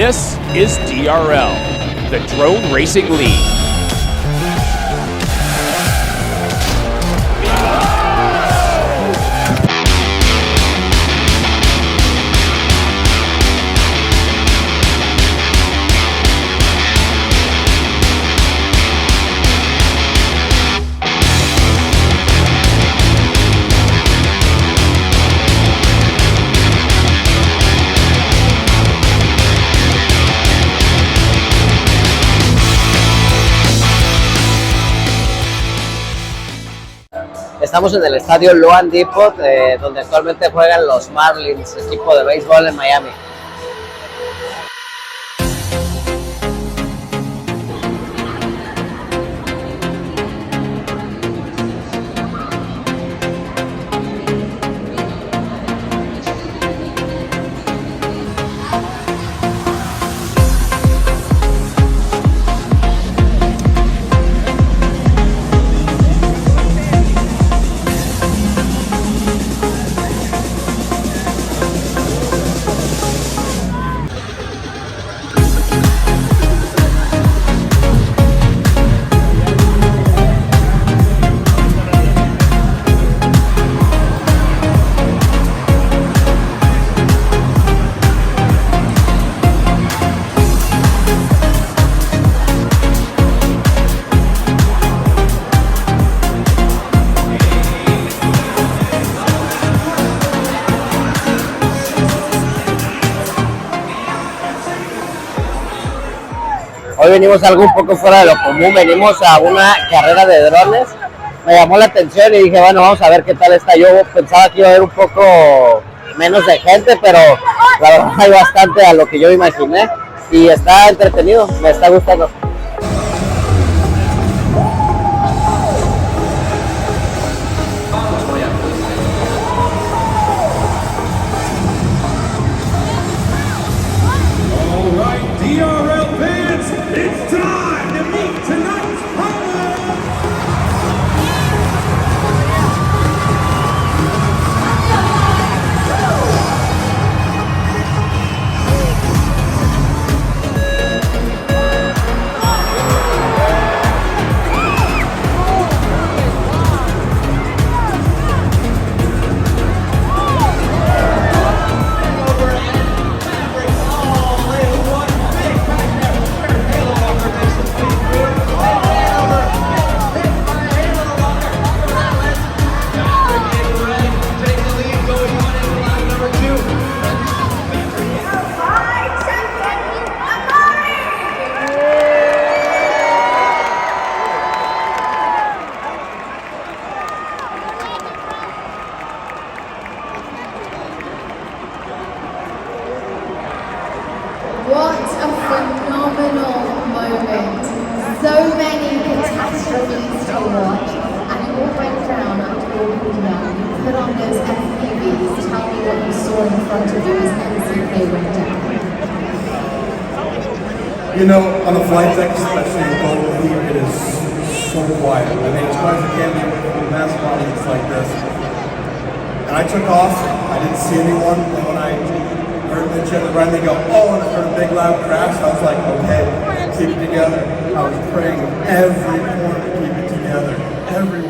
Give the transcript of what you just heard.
This is DRL, the Drone Racing League. Estamos en el Estadio Loan Depot, donde actualmente juegan los Marlins, equipo de béisbol en Miami. Hoy venimos a algo un poco fuera de lo común, venimos a una carrera de drones. Me llamó la atención y dije, bueno, vamos a ver qué tal está. Yo pensaba que iba a haber un poco menos de gente, pero la verdad hay bastante a lo que yo imaginé y está entretenido, me está gustando. It's time to meet tonight's opponent! What a phenomenal moment. So many catastrophes to watch, and it all went down after your window. You put on those FPVs. Tell me what you saw in front of you as NCK went down. You know, on the flight deck, especially in global heat, it is so quiet. I mean, as far as it can be with a massive audience like this. And I took off, I didn't see anyone, and when I heard the jet around, they go, oh, and I heard a big loud crash. I was like, okay, keep it together. I was praying every corner to keep it together. Every